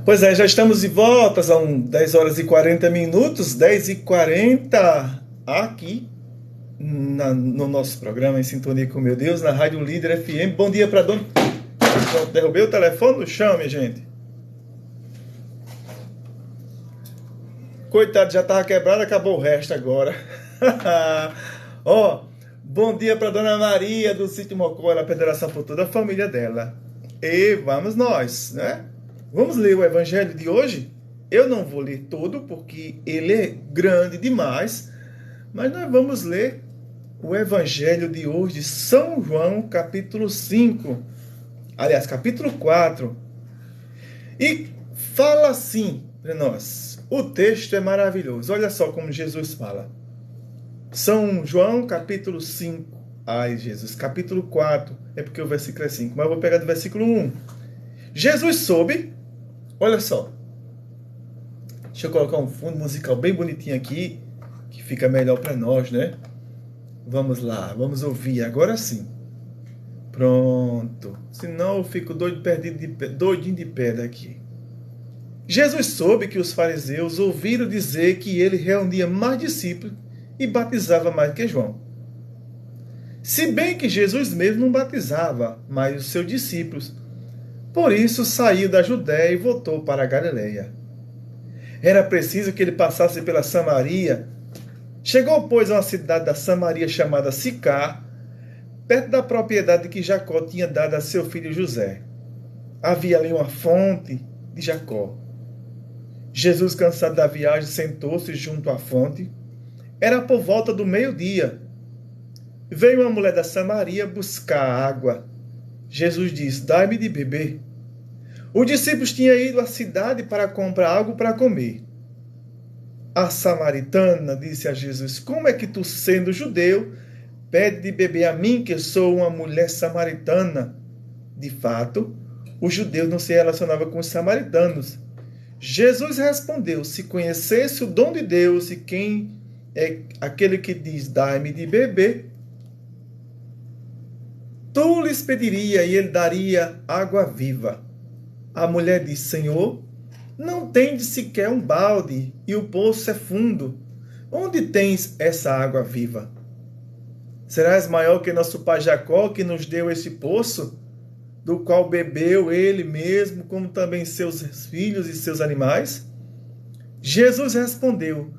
Pois é, já estamos de volta, são 10 horas e 40 minutos, 10 e 40 aqui no nosso programa Em Sintonia com Meu Deus, na Rádio Líder FM. Bom dia para Dona... Derrubei o telefone no chão, minha gente. Coitado, já estava quebrado, acabou o resto agora. Bom dia para Dona Maria do Sítio Mocó, ela Federação por toda a família dela. E vamos nós, né? Vamos ler o Evangelho de hoje? Eu não vou ler todo porque ele é grande demais, mas nós vamos ler o Evangelho de hoje de São João, capítulo 5. Aliás, capítulo 4. E fala assim para nós. O texto é maravilhoso. Olha só como Jesus fala. São João, capítulo 5. Ai, Jesus, capítulo 4. É porque o versículo é 5, mas eu vou pegar do versículo 1. Jesus soube... Olha só. Deixa eu colocar um fundo musical bem bonitinho aqui, que fica melhor para nós, né? Vamos lá, vamos ouvir agora sim. Pronto. Senão eu fico doidinho de pé daqui. Jesus soube que os fariseus ouviram dizer que ele reunia mais discípulos e batizava mais que João. Se bem que Jesus mesmo não batizava mais os seus discípulos. Por isso saiu da Judéia e voltou para a Galileia. Era preciso que ele passasse pela Samaria. Chegou, pois, a uma cidade da Samaria chamada Sicar, perto da propriedade que Jacó tinha dado a seu filho José. Havia ali uma fonte de Jacó. Jesus, cansado da viagem, sentou-se junto à fonte. Era por volta do meio-dia. Veio uma mulher da Samaria buscar água. Jesus disse: dai-me de beber. Os discípulos tinham ido à cidade para comprar algo para comer. A samaritana disse a Jesus: como é que tu, sendo judeu, pede de beber a mim, que sou uma mulher samaritana? De fato, os judeus não se relacionavam com os samaritanos. Jesus respondeu: se conhecesse o dom de Deus e quem é aquele que diz dai-me de beber, tu lhes pediria e ele daria água viva. A mulher disse: Senhor, não tendes sequer um balde e o poço é fundo. Onde tens essa água viva? Serás maior que nosso pai Jacó, que nos deu esse poço, do qual bebeu ele mesmo, como também seus filhos e seus animais? Jesus respondeu: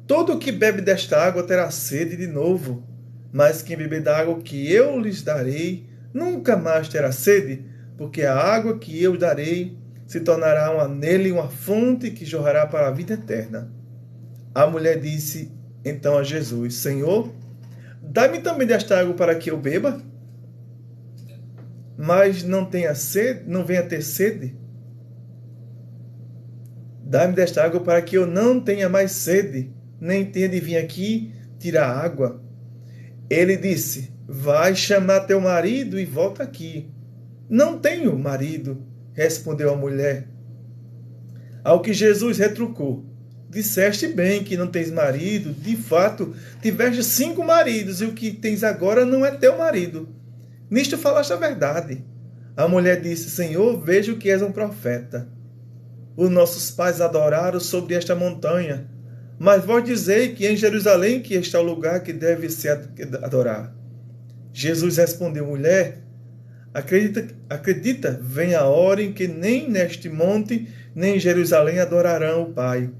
todo que bebe desta água terá sede de novo, mas quem beber da água que eu lhes darei nunca mais terá sede, porque a água que eu darei se tornará nele uma fonte que jorrará para a vida eterna. A mulher disse então a Jesus: Senhor, dá-me também desta água para que eu beba, mas não tenha sede, não venha ter sede. Dá-me desta água para que eu não tenha mais sede, nem tenha de vir aqui tirar água. Ele disse: vai chamar teu marido e volta aqui. Não tenho marido, respondeu a mulher. Ao que Jesus retrucou: disseste bem que não tens marido, de fato, tiveste 5 maridos, e o que tens agora não é teu marido. Nisto falaste a verdade. A mulher disse: Senhor, vejo que és um profeta. Os nossos pais adoraram sobre esta montanha, mas vós dizei que em Jerusalém que está o lugar que deve se adorar. Jesus respondeu: mulher, acredita, vem a hora em que nem neste monte, nem em Jerusalém adorarão o Pai.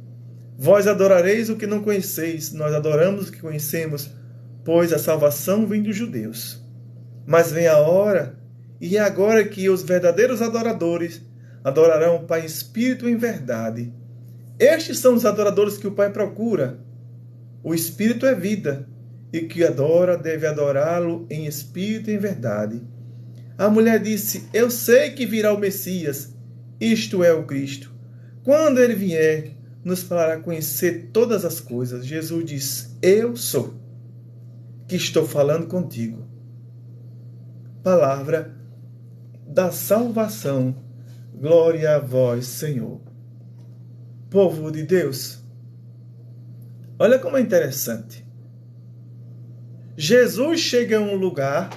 Vós adorareis o que não conheceis, nós adoramos o que conhecemos, pois a salvação vem dos judeus. Mas vem a hora, e é agora que os verdadeiros adoradores adorarão o Pai em espírito e em verdade. Estes são os adoradores que o Pai procura. O Espírito é vida, e que adora deve adorá-lo em espírito e em verdade. A mulher disse: eu sei que virá o Messias, isto é o Cristo. Quando ele vier, nos fará conhecer todas as coisas. Jesus disse: eu sou, que estou falando contigo. Palavra da salvação. Glória a vós, Senhor. Povo de Deus, olha como é interessante. Jesus chega a um lugar.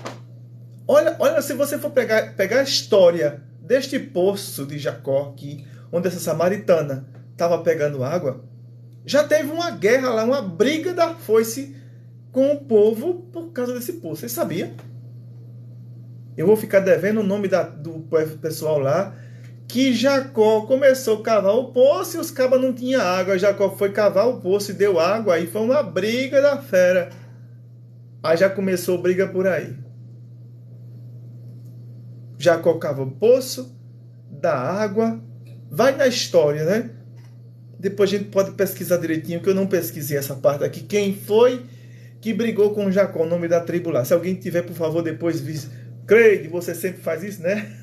Olha, se você for pegar a história deste poço de Jacó aqui, onde essa samaritana estava pegando água, já teve uma guerra lá, uma briga da foice com o povo por causa desse poço. Vocês sabiam? Eu vou ficar devendo o nome do pessoal lá, que Jacó começou a cavar o poço e os cabas não tinham água. Jacó foi cavar o poço e deu água, aí foi uma briga da fera. Aí já começou briga por aí. Jacó cava o poço, dá água, vai na história, né? Depois a gente pode pesquisar direitinho, que eu não pesquisei essa parte aqui. Quem foi que brigou com Jacó, o nome da tribo lá? Se alguém tiver, por favor, depois... Creide, você sempre faz isso, né?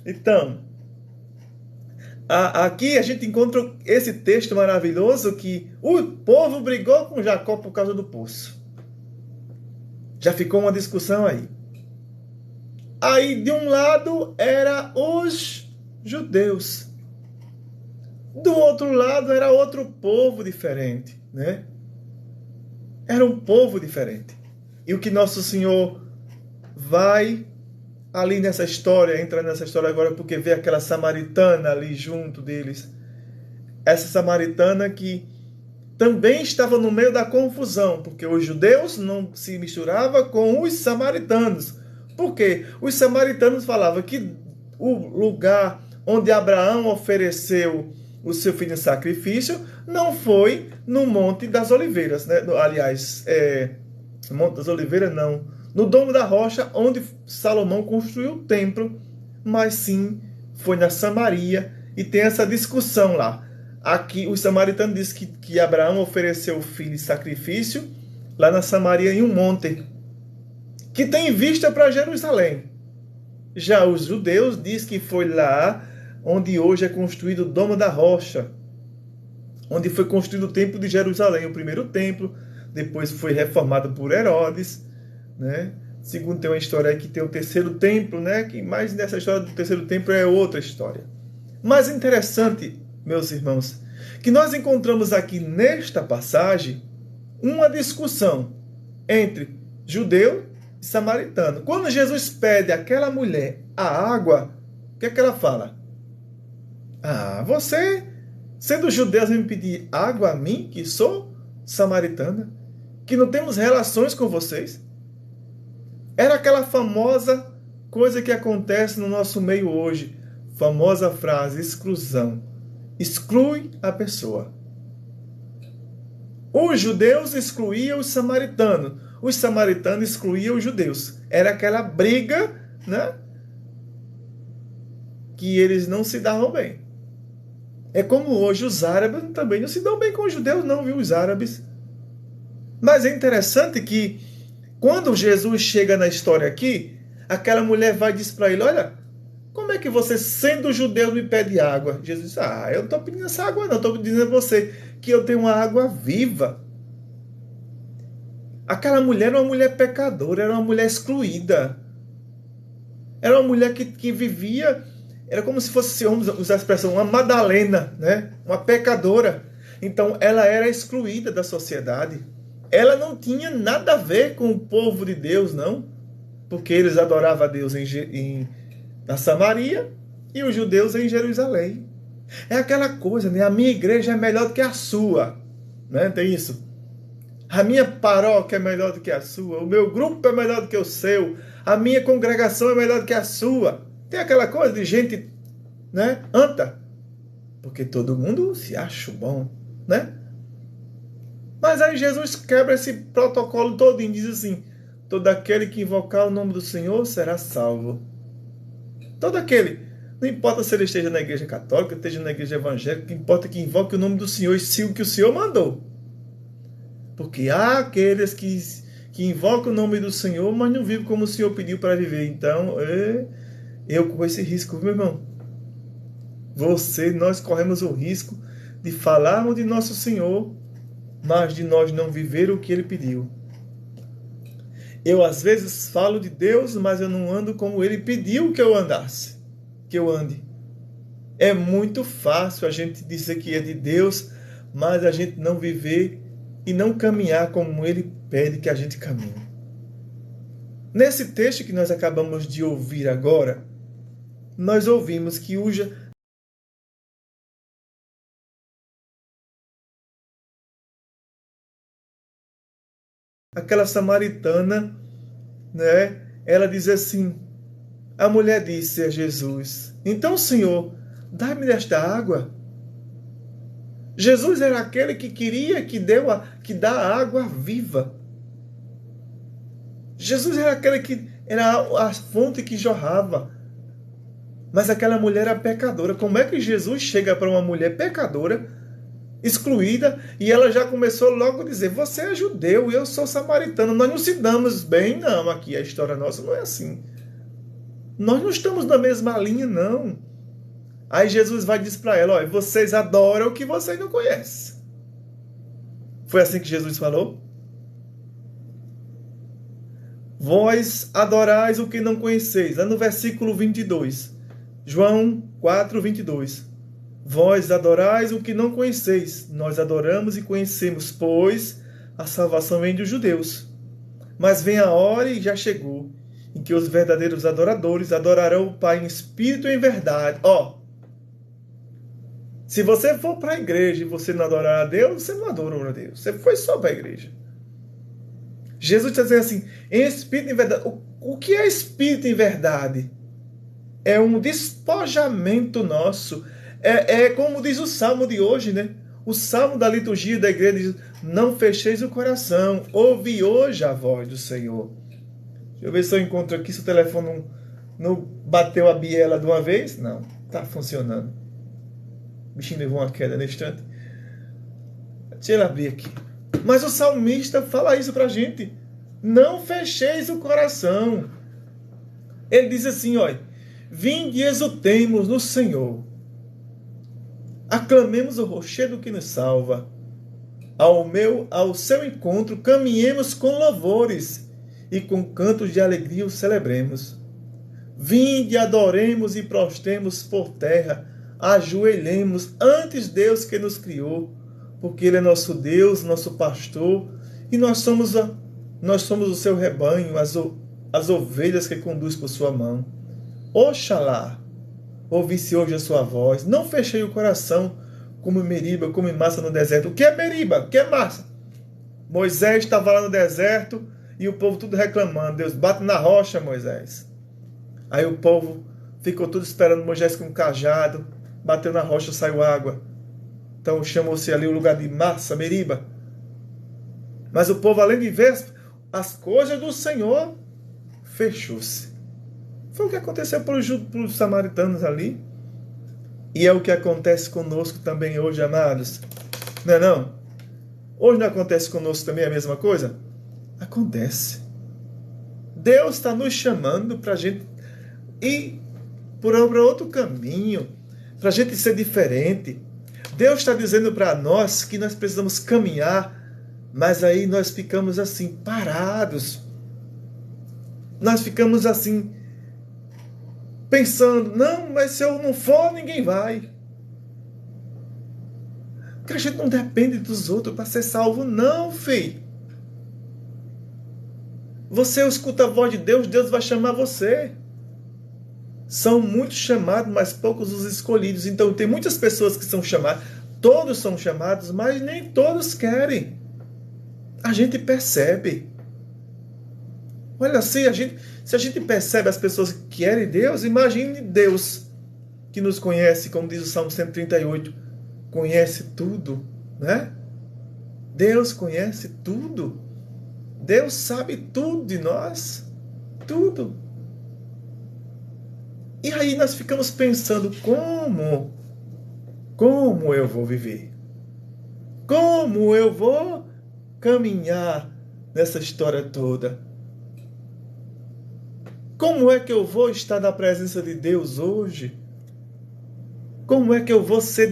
Então, aqui a gente encontra esse texto maravilhoso que o povo brigou com Jacó por causa do poço. Já ficou uma discussão aí. Aí, de um lado, era os judeus. Do outro lado, era outro povo diferente, né? Era um povo diferente. E o que Nosso Senhor vai ali nessa história, entra nessa história agora, porque vê aquela samaritana ali junto deles. Essa samaritana que também estava no meio da confusão, porque os judeus não se misturavam com os samaritanos. Por quê? Os samaritanos falavam que o lugar onde Abraão ofereceu o seu filho em sacrifício não foi no Monte das Oliveiras, né? Aliás, Monte das Oliveiras não, no Domo da Rocha, onde Salomão construiu o templo, mas sim foi na Samaria, e tem essa discussão lá. Aqui os samaritanos dizem que Abraão ofereceu o filho em sacrifício lá na Samaria, em um monte que tem vista para Jerusalém. Já os judeus dizem que foi lá onde hoje é construído o Domo da Rocha, onde foi construído o Templo de Jerusalém, o primeiro templo, depois foi reformado por Herodes, né? Segundo tem uma história aí que tem o terceiro templo, né? Que mais nessa história do terceiro templo é outra história. Mas interessante, meus irmãos, que nós encontramos aqui nesta passagem uma discussão entre judeu e samaritano. Quando Jesus pede àquela mulher a água, o que é que ela fala? Você, sendo judeu, vai me pedir água a mim, que sou samaritana, que não temos relações com vocês? Era aquela famosa coisa que acontece no nosso meio hoje, famosa frase, exclusão. Exclui a pessoa. Os judeus excluíam os samaritanos excluíam os judeus. Era aquela briga, né? Que eles não se davam bem. É como hoje os árabes também não se dão bem com os judeus, não, viu? Os árabes. Mas é interessante que quando Jesus chega na história aqui, aquela mulher vai e diz para ele: olha, como é que você, sendo judeu, me pede água? Jesus diz: eu não estou pedindo essa água, não. Estou dizendo a você que eu tenho uma água viva. Aquela mulher era uma mulher pecadora, era uma mulher excluída. Era uma mulher que vivia, era como se fosse, vamos usar a expressão, uma Madalena, né? Uma pecadora. Então ela era excluída da sociedade. Ela não tinha nada a ver com o povo de Deus, não. Porque eles adoravam a Deus na Samaria e os judeus em Jerusalém. É aquela coisa, né? A minha igreja é melhor do que a sua, né? Tem isso. A minha paróquia é melhor do que a sua. O meu grupo é melhor do que o seu. A minha congregação é melhor do que a sua. Tem aquela coisa de gente, né? Anta. Porque todo mundo se acha bom, né? Mas aí Jesus quebra esse protocolo todo e diz assim: todo aquele que invocar o nome do Senhor será salvo. Todo aquele, não importa se ele esteja na igreja católica, esteja na igreja evangélica, importa que invoque o nome do Senhor e siga o que o Senhor mandou. Porque há aqueles que invocam o nome do Senhor, mas não vivem como o Senhor pediu para viver. Então, eu corro esse risco, meu irmão. Nós corremos o risco de falarmos de nosso Senhor, mas de nós não viver o que Ele pediu. Eu, às vezes, falo de Deus, mas eu não ando como Ele pediu que eu andasse, que eu ande. É muito fácil a gente dizer que é de Deus, mas a gente não viver e não caminhar como Ele pede que a gente caminhe. Nesse texto que nós acabamos de ouvir agora, nós ouvimos que aquela samaritana, né? Ela diz assim, a mulher disse a Jesus, então, Senhor, dá-me desta água. Jesus era aquele que queria que dá água viva. Jesus era aquele que era a fonte que jorrava. Mas aquela mulher era pecadora. Como é que Jesus chega para uma mulher pecadora, excluída, e ela já começou logo a dizer, você é judeu e eu sou samaritano, nós não se damos bem, não, aqui a história nossa não é assim. Nós não estamos na mesma linha, não. Aí Jesus vai e diz para ela, olha, vocês adoram o que vocês não conhecem. Foi assim que Jesus falou? Vós adorais o que não conheceis. Lá no versículo 22. João 4, 22. Vós adorais o que não conheceis. Nós adoramos e conhecemos, pois a salvação vem dos judeus. Mas vem a hora, e já chegou, em que os verdadeiros adoradores adorarão o Pai em espírito e em verdade. Se você for para a igreja e você não adorar a Deus, você não adorou a Deus. Você foi só para a igreja. Jesus está dizendo assim, em espírito e em verdade. O que é espírito em verdade? É um despojamento nosso. É como diz o salmo de hoje, né? O salmo da liturgia da igreja diz, não fecheis o coração, ouvi hoje a voz do Senhor. Deixa eu ver se eu encontro aqui, se o telefone não bateu a biela de uma vez. Não, está funcionando. O bichinho levou uma queda no instante. Deixa eu abrir aqui. Mas o salmista fala isso para a gente. Não fecheis o coração. Ele diz assim, olha, vinde e exultemos no Senhor. Aclamemos o rochedo que nos salva. Ao seu encontro, caminhemos com louvores e com cantos de alegria o celebremos. Vinde, adoremos e prostremos por terra, ajoelhemos antes Deus que nos criou, porque Ele é nosso Deus, nosso pastor, e nós somos o seu rebanho, as ovelhas que conduz por sua mão. Oxalá ouvisse hoje a sua voz, não fechei o coração como Meriba, como massa no deserto. O que é Meriba? O que é massa? Moisés estava lá no deserto e o povo tudo reclamando. Deus, bate na rocha, Moisés. Aí o povo ficou tudo esperando Moisés com um cajado, bateu na rocha, saiu água. Então chamou-se ali o lugar de Massa, Meriba. Mas o povo, além de ver as coisas do Senhor, fechou-se. Foi o que aconteceu para os samaritanos ali. E é o que acontece conosco também hoje, amados. Não é não? Hoje não acontece conosco também a mesma coisa? Acontece. Deus está nos chamando para a gente ir por outro caminho, para a gente ser diferente. Deus está dizendo para nós que nós precisamos caminhar, mas aí nós ficamos assim, parados. Nós ficamos assim, pensando, não, mas se eu não for, ninguém vai. Porque a gente não depende dos outros para ser salvo, não, filho. Você escuta a voz de Deus, Deus vai chamar você. São muitos chamados, mas poucos os escolhidos. Então tem muitas pessoas que são chamadas, todos são chamados, mas nem todos querem. A gente percebe. Olha, se a gente percebe as pessoas que querem Deus, imagine Deus que nos conhece, como diz o Salmo 138, conhece tudo, né? Deus conhece tudo. Deus sabe tudo de nós. Tudo. E aí nós ficamos pensando, como eu vou viver? Como eu vou caminhar nessa história toda? Como é que eu vou estar na presença de Deus hoje? Como é que eu vou ser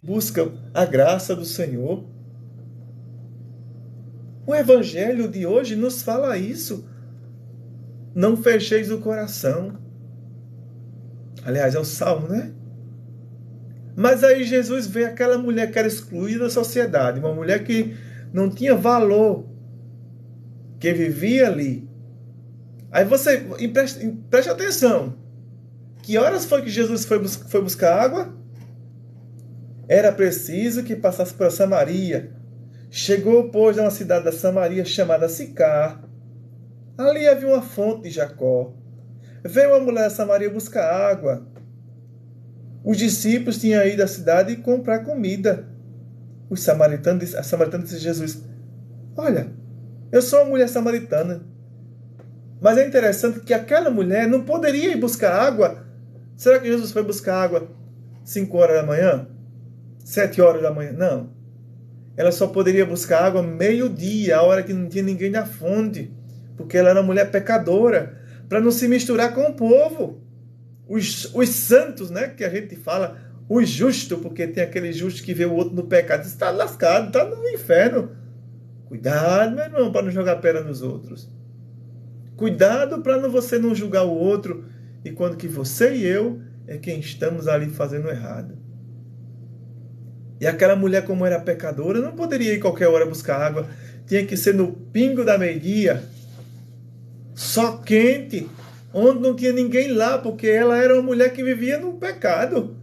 busca a graça do Senhor? O Evangelho de hoje nos fala isso. Não fecheis o coração. Aliás, é o Salmo, né? Mas aí Jesus vê aquela mulher que era excluída da sociedade, uma mulher que não tinha valor, que vivia ali. Aí você preste atenção. Que horas foi que Jesus foi buscar água? Era preciso que passasse por Samaria. Chegou, pois, a uma cidade da Samaria chamada Sicar. Ali havia uma fonte de Jacó. Veio uma mulher da Samaria buscar água. Os discípulos tinham ido à cidade comprar comida. A samaritana disse a Jesus: olha, eu sou uma mulher samaritana. Mas é interessante que aquela mulher não poderia ir buscar água. Será que Jesus foi buscar água 5 horas da manhã? 7 horas da manhã? Não. Ela só poderia buscar água meio-dia, a hora que não tinha ninguém na fonte. Porque ela era uma mulher pecadora, para não se misturar com o povo. Os santos, né, que a gente fala, os justos, porque tem aquele justo que vê o outro no pecado, está lascado, está no inferno. Cuidado, meu irmão, para não jogar pedra nos outros. Cuidado para você não julgar o outro, e quando que você e eu é quem estamos ali fazendo errado. E aquela mulher, como era pecadora, não poderia ir qualquer hora buscar água, tinha que ser no pingo da meia-dia, só quente, onde não tinha ninguém lá, porque ela era uma mulher que vivia no pecado.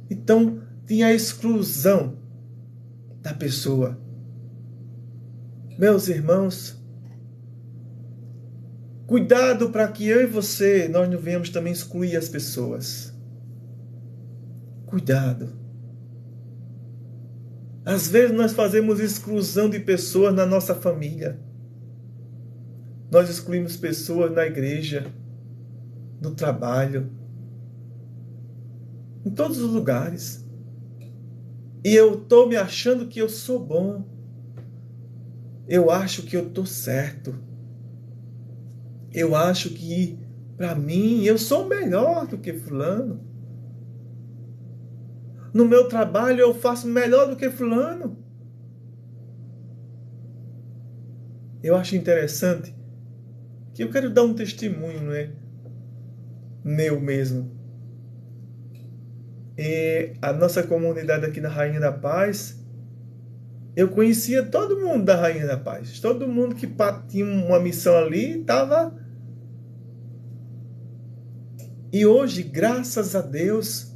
Então, tinha a exclusão da pessoa. Meus irmãos, cuidado para que eu e você, nós não venhamos também excluir as pessoas. Cuidado. Às vezes nós fazemos exclusão de pessoas na nossa família. Nós excluímos pessoas na igreja, no trabalho, em todos os lugares. E eu estou me achando que eu sou bom. Eu acho que eu estou certo. Eu acho que, para mim, eu sou melhor do que fulano. No meu trabalho eu faço melhor do que fulano. Eu acho interessante que eu quero dar um testemunho, né? Meu mesmo. E a nossa comunidade aqui na Rainha da Paz, eu conhecia todo mundo da Rainha da Paz. Todo mundo que tinha uma missão ali estava. E hoje, graças a Deus,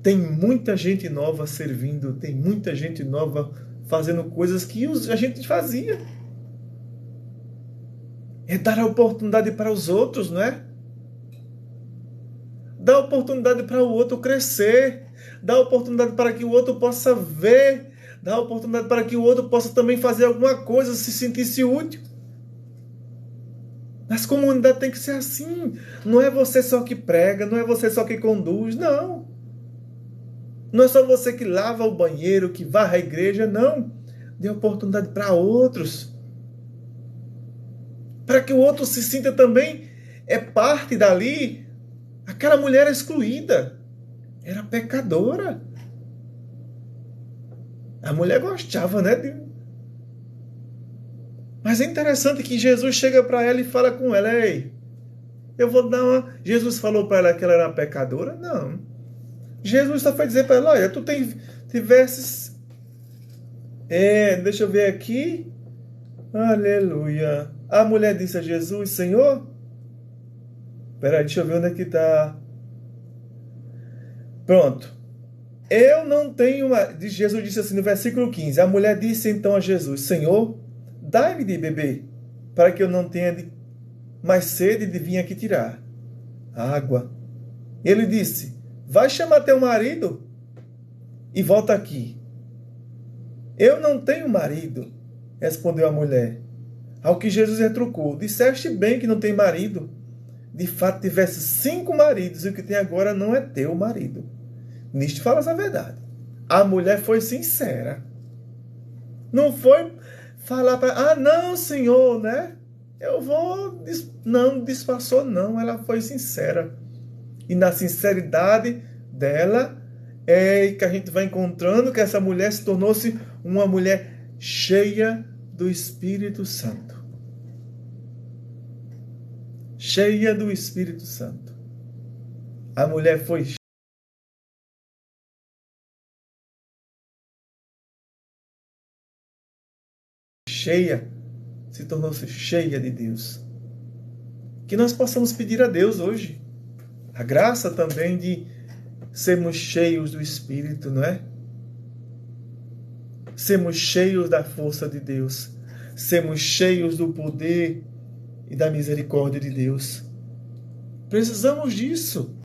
tem muita gente nova servindo, tem muita gente nova fazendo coisas que a gente fazia. É dar a oportunidade para os outros, não é? Dar oportunidade para o outro crescer, dar oportunidade para que o outro possa ver, dar oportunidade para que o outro possa também fazer alguma coisa, se sentir-se útil. Mas a comunidade tem que ser assim. Não é você só que prega, não é você só que conduz, não. Não é só você que lava o banheiro, que varre a igreja, não. Dê oportunidade para outros. Para que o outro se sinta também parte dali. Aquela mulher era excluída. Era pecadora. A mulher gostava, né? Mas é interessante que Jesus chega para ela e fala com ela: ei, eu vou dar uma... Jesus falou para ela que ela era uma pecadora? Não. Jesus só foi dizer para ela: olha, tu tivesses... deixa eu ver aqui. Aleluia. A mulher disse a Jesus: Senhor... Peraí, deixa eu ver onde é que está. Pronto. Eu não tenho... Jesus disse assim no versículo 15. A mulher disse então a Jesus: Senhor, dai-me de beber, para que eu não tenha mais sede de vir aqui tirar água. Ele disse: vai chamar teu marido e volta aqui. Eu não tenho marido, respondeu a mulher. Ao que Jesus retrucou: disseste bem que não tem marido. De fato, tivesse 5 maridos, e o que tem agora não é teu marido. Nisto falas a verdade. A mulher foi sincera. Não foi falar para... não, senhor, né? Eu vou... Não, disfarçou, não. Ela foi sincera. E na sinceridade dela, é que a gente vai encontrando que essa mulher se tornou-se uma mulher cheia do Espírito Santo. Cheia do Espírito Santo. A mulher foi cheia, se tornou-se cheia de Deus. Que nós possamos pedir a Deus hoje a graça também de sermos cheios do Espírito, não é? Sermos cheios da força de Deus, sermos cheios do poder e da misericórdia de Deus. Precisamos disso.